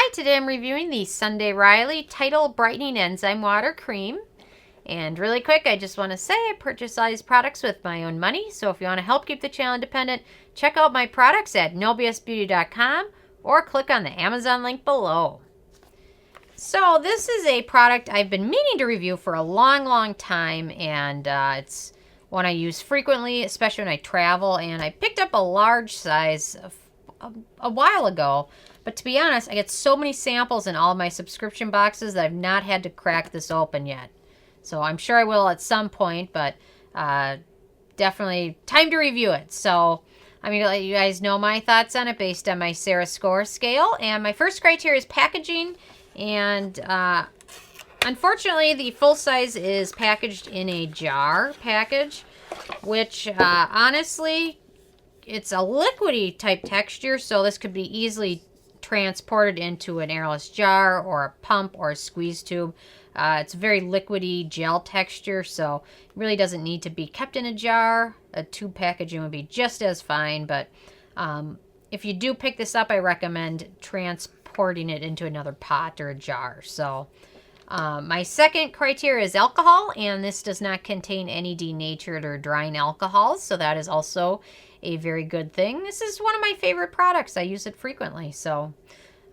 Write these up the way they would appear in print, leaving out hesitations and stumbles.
Hi, today I'm reviewing the Sunday Riley Tidal Brightening Enzyme Water Cream. And really quick, I just want to say I purchase all these products with my own money. So if you want to help keep the channel independent, check out my products at nobsbeauty.com or click on the Amazon link below. So this is a product I've been meaning to review for a long time, and it's one I use frequently, especially when I travel. And I picked up a large size a while ago. But to be honest, I get so many samples in all of my subscription boxes that I've not had to crack this open yet. So I'm sure I will at some point, but definitely time to review it. So I'm going to let you guys know my thoughts on it based on my Sarah score scale. And my first criteria is packaging. And unfortunately, the full size is packaged in a jar package, which honestly, it's a liquidy type texture. So this could be easily transported into an airless jar or a pump or a squeeze tube. It's a very liquidy gel texture, so it really doesn't need to be kept in a jar. A tube packaging would be just as fine, but if you do pick this up, I recommend transporting it into another pot or a jar. So my second criteria is alcohol, and this does not contain any denatured or drying alcohols, so that is also a very good thing. This is one of my favorite products. I use it frequently. So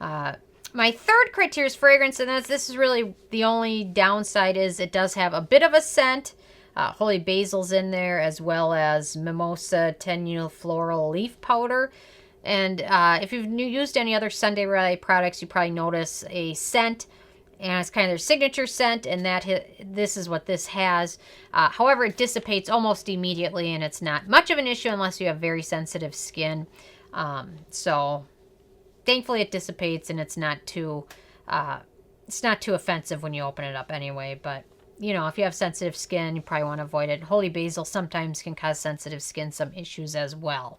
my third criteria is fragrance, and this is really the only downside is it does have a bit of a scent. Holy basil's in there, as well as mimosa floral leaf powder. And if you've used any other Sunday Riley products, you probably notice a scent, and it's kind of their signature scent, and this is what this has. However, it dissipates almost immediately, and it's not much of an issue unless you have very sensitive skin. So thankfully it dissipates, and it's not too offensive when you open it up anyway. But you know, if you have sensitive skin, you probably want to avoid it. Holy basil sometimes can cause sensitive skin some issues as well.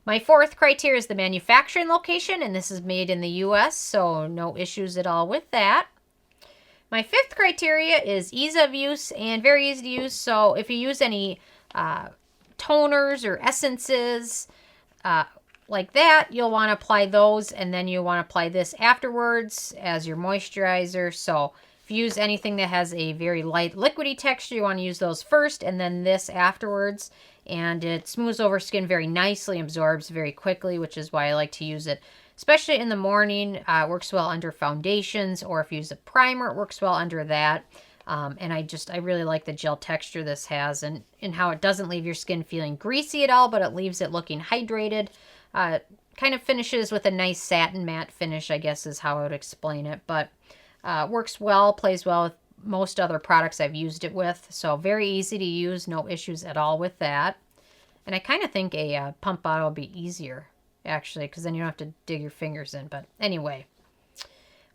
My fourth criteria is the manufacturing location, and this is made in the U.S., so no issues at all with that. My fifth criteria is ease of use, and very easy to use. So if you use any toners or essences like that, you'll want to apply those, and then you'll want to apply this afterwards as your moisturizer. So if you use anything that has a very light liquidy texture, you want to use those first, and then this afterwards. And it smooths over skin very nicely, absorbs very quickly, which is why I like to use it, especially in the morning. It works well under foundations, or if you use a primer, it works well under that. And I really like the gel texture this has, and how it doesn't leave your skin feeling greasy at all, but it leaves it looking hydrated. Kind of finishes with a nice satin matte finish, I guess is how I would explain it. But works well, plays well with most other products I've used it with. So very easy to use, no issues at all with that. And I kind of think a pump bottle would be easier, actually, because then you don't have to dig your fingers in. But anyway,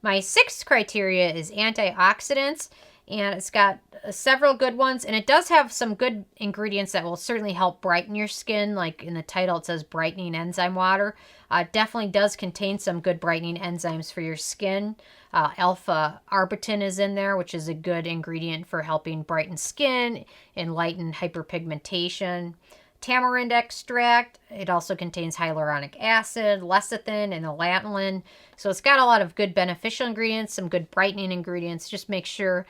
my sixth criteria is antioxidants, and it's got several good ones, and it does have some good ingredients that will certainly help brighten your skin. Like in the title, it says brightening enzyme water. It definitely does contain some good brightening enzymes for your skin. Alpha arbutin is in there, which is a good ingredient for helping brighten skin and lighten hyperpigmentation. Tamarind extract, it also contains hyaluronic acid, lecithin, and elanolin. So it's got a lot of good beneficial ingredients, some good brightening ingredients. Just make sure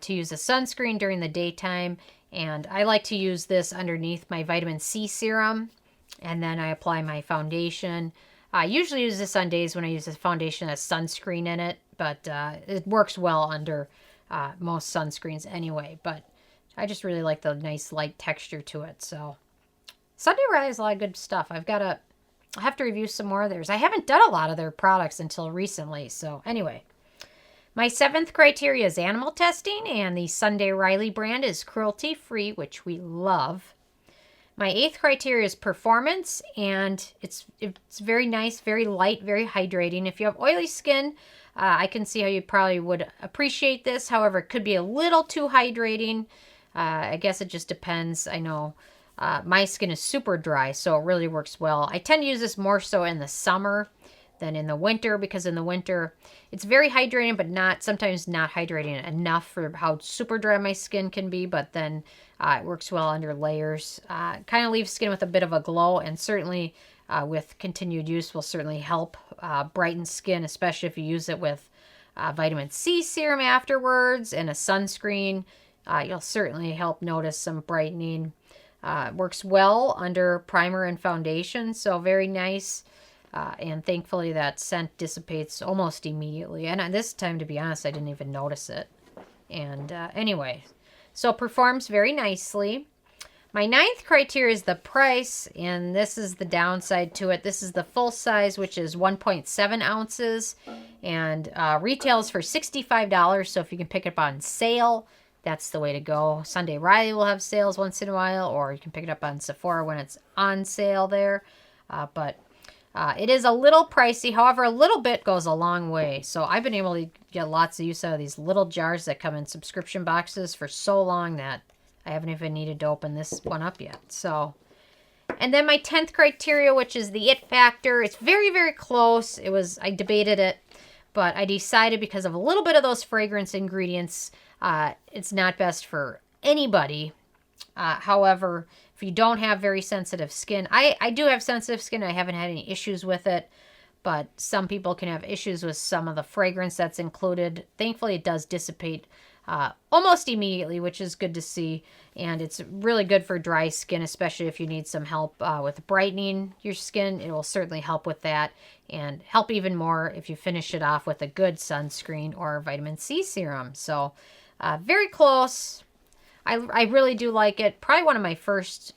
to use a sunscreen during the daytime. And I like to use this underneath my vitamin C serum. And then I apply my foundation. I usually use this on days when I use a foundation that has sunscreen in it. But it works well under most sunscreens anyway. But I just really like the nice light texture to it. So Sunday Riley has a lot of good stuff. I'll have to review some more of theirs. I haven't done a lot of their products until recently. So anyway, my seventh criteria is animal testing, and the Sunday Riley brand is cruelty-free, which we love. My eighth criteria is performance, and it's very nice, very light, very hydrating. If you have oily skin, I can see how you probably would appreciate this. However, it could be a little too hydrating. I guess it just depends. I know my skin is super dry, so it really works well. I tend to use this more so in the summer than in the winter, because in the winter it's very hydrating, but sometimes not hydrating enough for how super dry my skin can be. But then it works well under layers. Kind of leaves skin with a bit of a glow, and certainly with continued use will certainly help brighten skin, especially if you use it with vitamin C serum afterwards and a sunscreen. You'll certainly help notice some brightening. Works well under primer and foundation, so very nice. And thankfully that scent dissipates almost immediately. And this time, to be honest, I didn't even notice it. And anyway, so performs very nicely. My 9th criteria is the price, and this is the downside to it. This is the full size, which is 1.7 ounces, and retails for $65. So if you can pick it up on sale, that's the way to go. Sunday Riley will have sales once in a while, or you can pick it up on Sephora when it's on sale there. But it is a little pricey. However, a little bit goes a long way. So I've been able to get lots of use out of these little jars that come in subscription boxes for so long that I haven't even needed to open this one up yet. So, and then my 10th criteria, which is the it factor. It's very, very close. I debated it, but I decided because of a little bit of those fragrance ingredients, it's not best for anybody. However, if you don't have very sensitive skin, I do have sensitive skin. I haven't had any issues with it, but some people can have issues with some of the fragrance that's included. Thankfully, it does dissipate almost immediately, which is good to see. And it's really good for dry skin, especially if you need some help with brightening your skin. It will certainly help with that, and help even more if you finish it off with a good sunscreen or vitamin C serum. So very close. I really do like it. Probably one of my first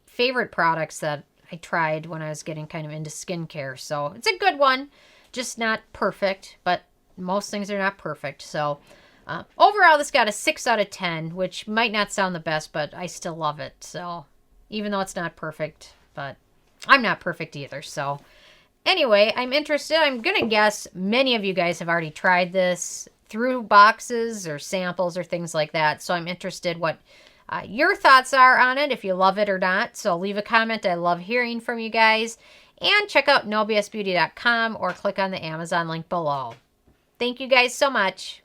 favorite products that I tried when I was getting kind of into skincare. So it's a good one, just not perfect, but most things are not perfect. So overall, this got a 6 out of 10, which might not sound the best, but I still love it. So even though it's not perfect, but I'm not perfect either. So anyway, I'm interested. I'm going to guess many of you guys have already tried this through boxes or samples or things like that. So I'm interested what your thoughts are on it, if you love it or not. So leave a comment. I love hearing from you guys. And check out nobsbeauty.com or click on the Amazon link below. Thank you guys so much.